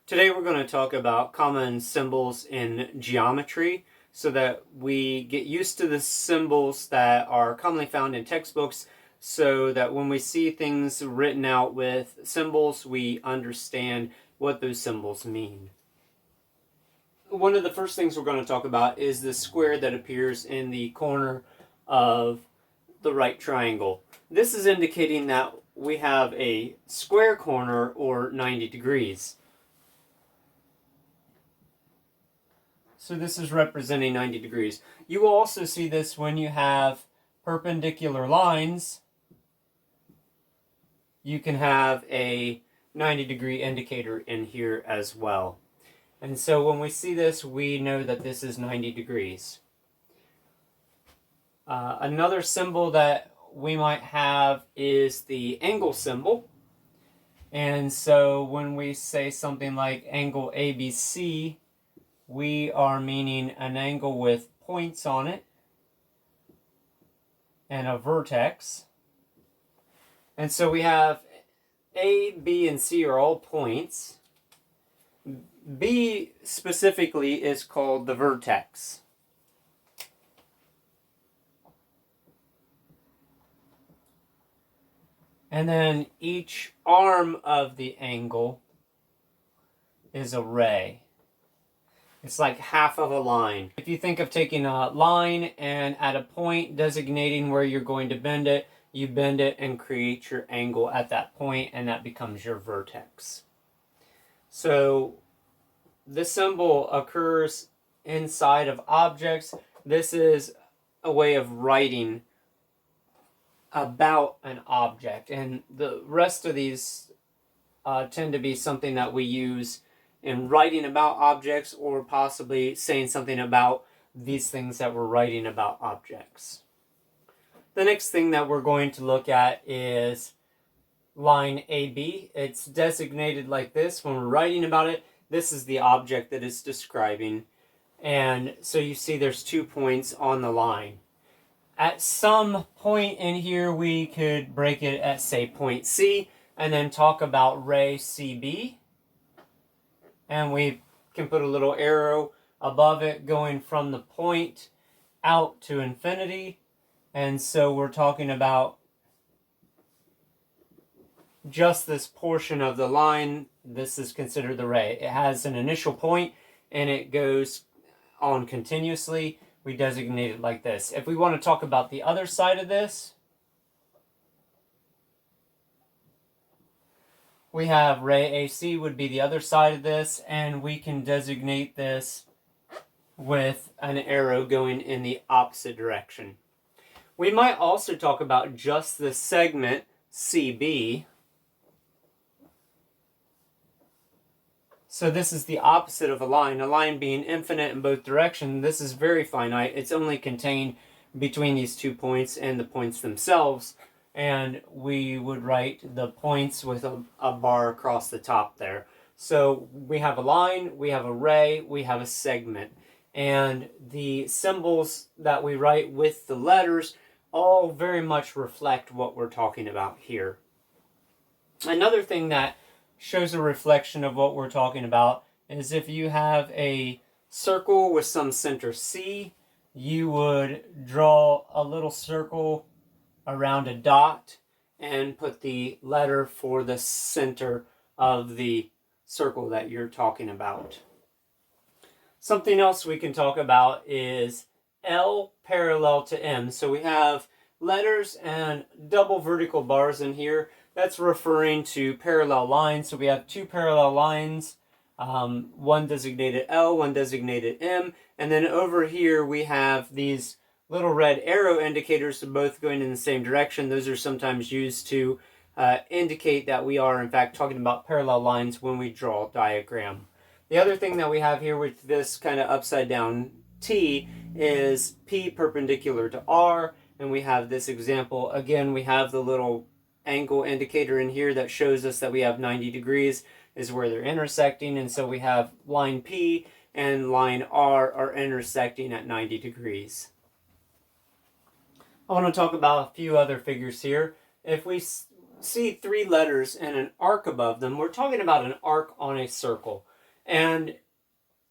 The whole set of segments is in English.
Today we're going to talk about common symbols in geometry so that we get used to the symbols that are commonly found in textbooks so that when we see things written out with symbols, we understand what those symbols mean. One of the first things we're going to talk about is the square that appears in the corner of the right triangle. This is indicating that we have a square corner or 90 degrees. So this is representing 90 degrees. You will also see this when you have perpendicular lines. You can have a 90-degree indicator in here as well. And so when we see this, we know that this is 90 degrees. Another symbol that we might have is the angle symbol. And so when we say something like angle ABC, we are meaning an angle with points on it and a vertex. And so we have A, B, and C are all points. B specifically is called the vertex. And then each arm of the angle is a ray. It's like half of a line. If you think of taking a line and at a point designating where you're going to bend it, you bend it and create your angle at that point, and that becomes your vertex. So this symbol occurs inside of objects. This is a way of writing about an object, and the rest of these tend to be something that we use in writing about objects, or possibly saying something about these things that we're writing about objects. The next thing that we're going to look at is line AB. It's designated like this when we're writing about it. This is the object that it's describing. And so you see there's 2 points on the line. At some point in here, we could break it at, say, point C, and then talk about ray CB. And we can put a little arrow above it going from the point out to infinity. And so we're talking about just this portion of the line. This is considered the ray. It has an initial point and it goes on continuously. We designate it like this. If we want to talk about the other side of this, we have ray AC would be the other side of this, and we can designate this with an arrow going in the opposite direction. We might also talk about just the segment CB. So this is the opposite of a line being infinite in both directions. This is very finite. It's only contained between these 2 points and the points themselves. And we would write the points with a bar across the top there. So we have a line, we have a ray, we have a segment. And the symbols that we write with the letters all very much reflect what we're talking about here. Another thing that shows a reflection of what we're talking about is if you have a circle with some center C, you would draw a little circle around a dot and put the letter for the center of the circle that you're talking about. Something else we can talk about is L parallel to M. So we have letters and double vertical bars in here. That's referring to parallel lines. So we have 2 parallel lines, one designated L, one designated M, and then over here we have these little red arrow indicators, both going in the same direction. Those are sometimes used to indicate that we are in fact talking about parallel lines when we draw a diagram. The other thing that we have here with this kind of upside down T is P perpendicular to R, and we have this example. Again, we have the little angle indicator in here that shows us that we have 90 degrees is where they're intersecting, and so we have line P and line R are intersecting at 90 degrees. I want to talk about a few other figures here. If we see 3 letters and an arc above them, we're talking about an arc on a circle. And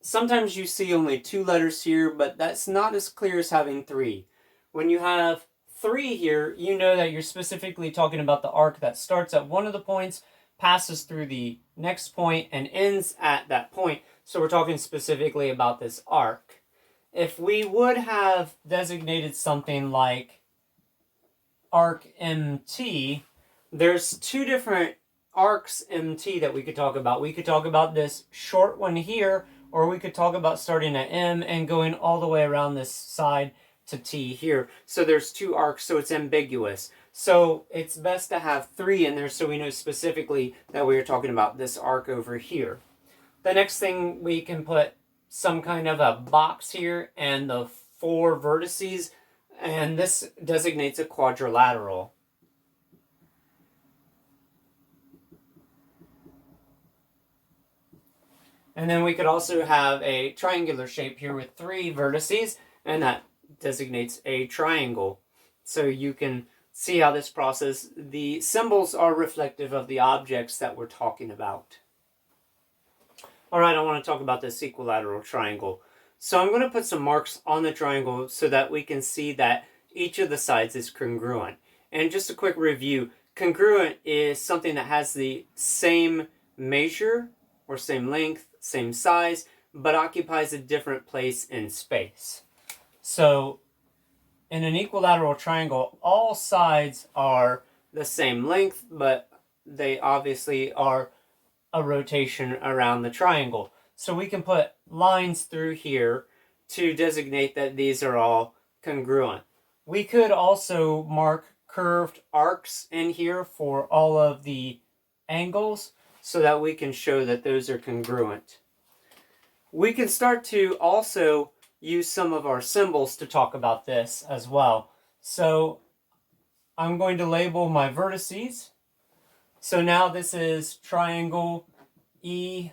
sometimes you see only 2 letters here, but that's not as clear as having 3. When you have 3 here, you know that you're specifically talking about the arc that starts at one of the points, passes through the next point, and ends at that point. So we're talking specifically about this arc. If we would have designated something like arc MT, there's 2 different arcs MT that we could talk about. We could talk about this short one here, or we could talk about starting at M and going all the way around this side to T here. So there's 2 arcs, so it's ambiguous. So it's best to have 3 in there so we know specifically that we are talking about this arc over here. The next thing, we can put some kind of a box here and the 4 vertices, and this designates a quadrilateral. And then we could also have a triangular shape here with 3 vertices, and that designates a triangle. So you can see how this process, the symbols are reflective of the objects that we're talking about. All right, I want to talk about this equilateral triangle. So I'm going to put some marks on the triangle so that we can see that each of the sides is congruent. And just a quick review, congruent is something that has the same measure or same length, same size, but occupies a different place in space. So in an equilateral triangle, all sides are the same length, but they obviously are a rotation around the triangle. So we can put lines through here to designate that these are all congruent. We could also mark curved arcs in here for all of the angles so that we can show that those are congruent. We can start to also use some of our symbols to talk about this as well. So I'm going to label my vertices. So now this is triangle EFG,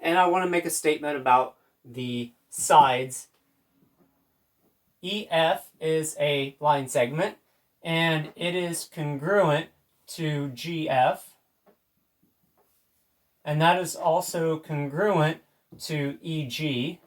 and I want to make a statement about the sides. EF is a line segment, and it is congruent to GF, and that is also congruent to EG.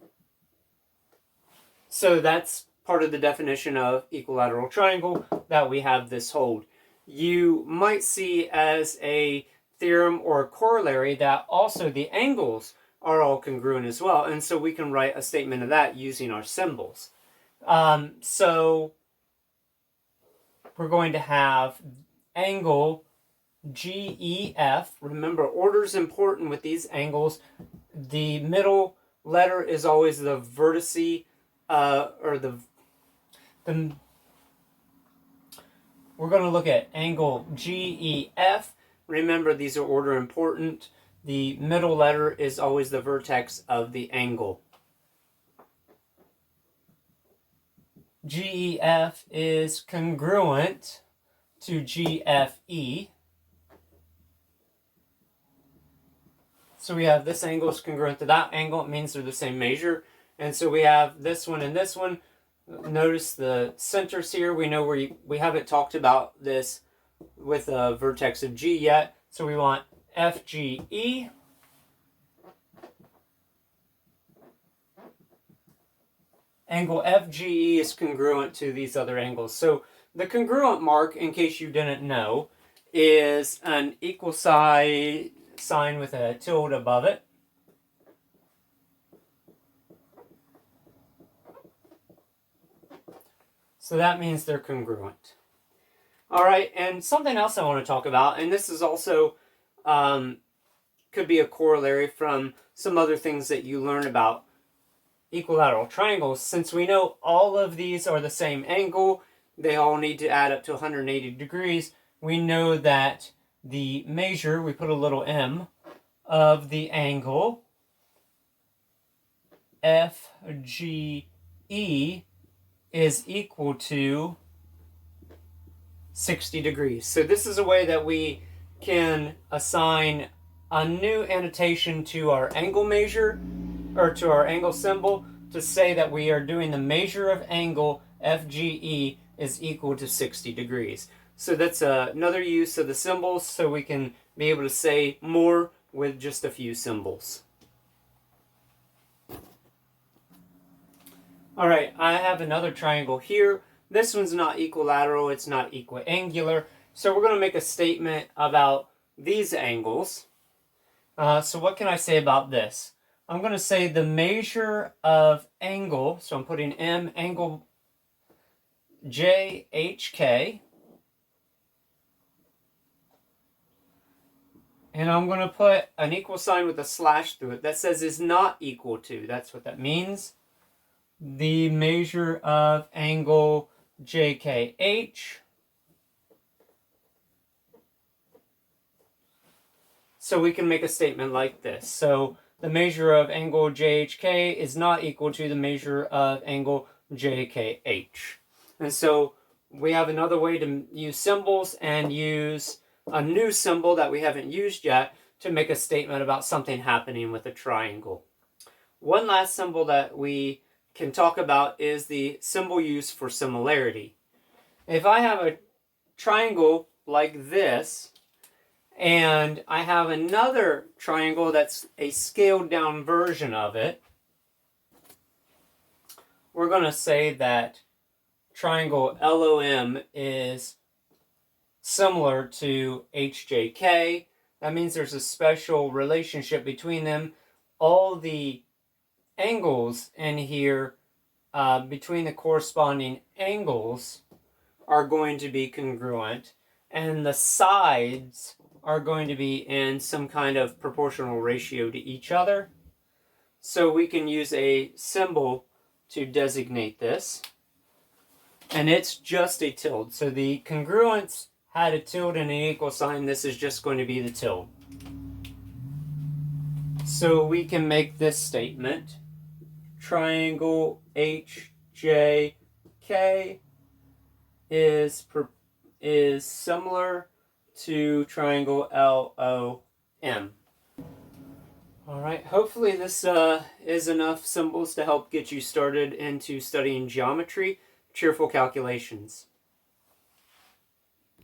So that's part of the definition of equilateral triangle, that we have this hold. You might see as a theorem or a corollary that also the angles are all congruent as well, and so we can write a statement of that using our symbols. So we're going to have angle GEF. Remember, order is important with these angles. The middle letter is always the vertice, or the we're going to look at angle GEF. Remember, these are order important. The middle letter is always the vertex of the angle. GEF is congruent to GFE. So we have this angle is congruent to that angle. It means they're the same measure. And so we have this one and this one. Notice the centers here. We know we haven't talked about this with a vertex of G yet. So we want FGE. Angle FGE is congruent to these other angles. So the congruent mark, in case you didn't know, is an equal sign with a tilde above it. So that means they're congruent. All right, and something else I want to talk about, and this is also could be a corollary from some other things that you learn about equilateral triangles. Since we know all of these are the same angle, they all need to add up to 180 degrees, we know that the measure, we put a little m, of the angle FGE is equal to 60 degrees. So this is a way that we can assign a new annotation to our angle measure, or to our angle symbol, to say that we are doing the measure of angle FGE is equal to 60 degrees. So that's another use of the symbols, so we can be able to say more with just a few symbols. All right, I have another triangle here. This one's not equilateral, it's not equiangular. So we're going to make a statement about these angles. So what can I say about this? I'm going to say the measure of angle, so I'm putting M, angle JHK. And I'm going to put an equal sign with a slash through it that says is not equal to. That's what that means. The measure of angle JKH. So we can make a statement like this. So the measure of angle JHK is not equal to the measure of angle JKH. And so we have another way to use symbols and use a new symbol that we haven't used yet to make a statement about something happening with a triangle. One last symbol that we can talk about is the symbol used for similarity. If I have a triangle like this, and I have another triangle that's a scaled down version of it, we're going to say that triangle LOM is similar to HJK. That means there's a special relationship between them. All the angles in here between the corresponding angles are going to be congruent, and the sides are going to be in some kind of proportional ratio to each other. So we can use a symbol to designate this, and it's just a tilde. So the congruence had a tilde and an equal sign. This is just going to be the tilde. So we can make this statement. Triangle HJK is similar to triangle LOM. Alright, hopefully this is enough symbols to help get you started into studying geometry. Cheerful calculations.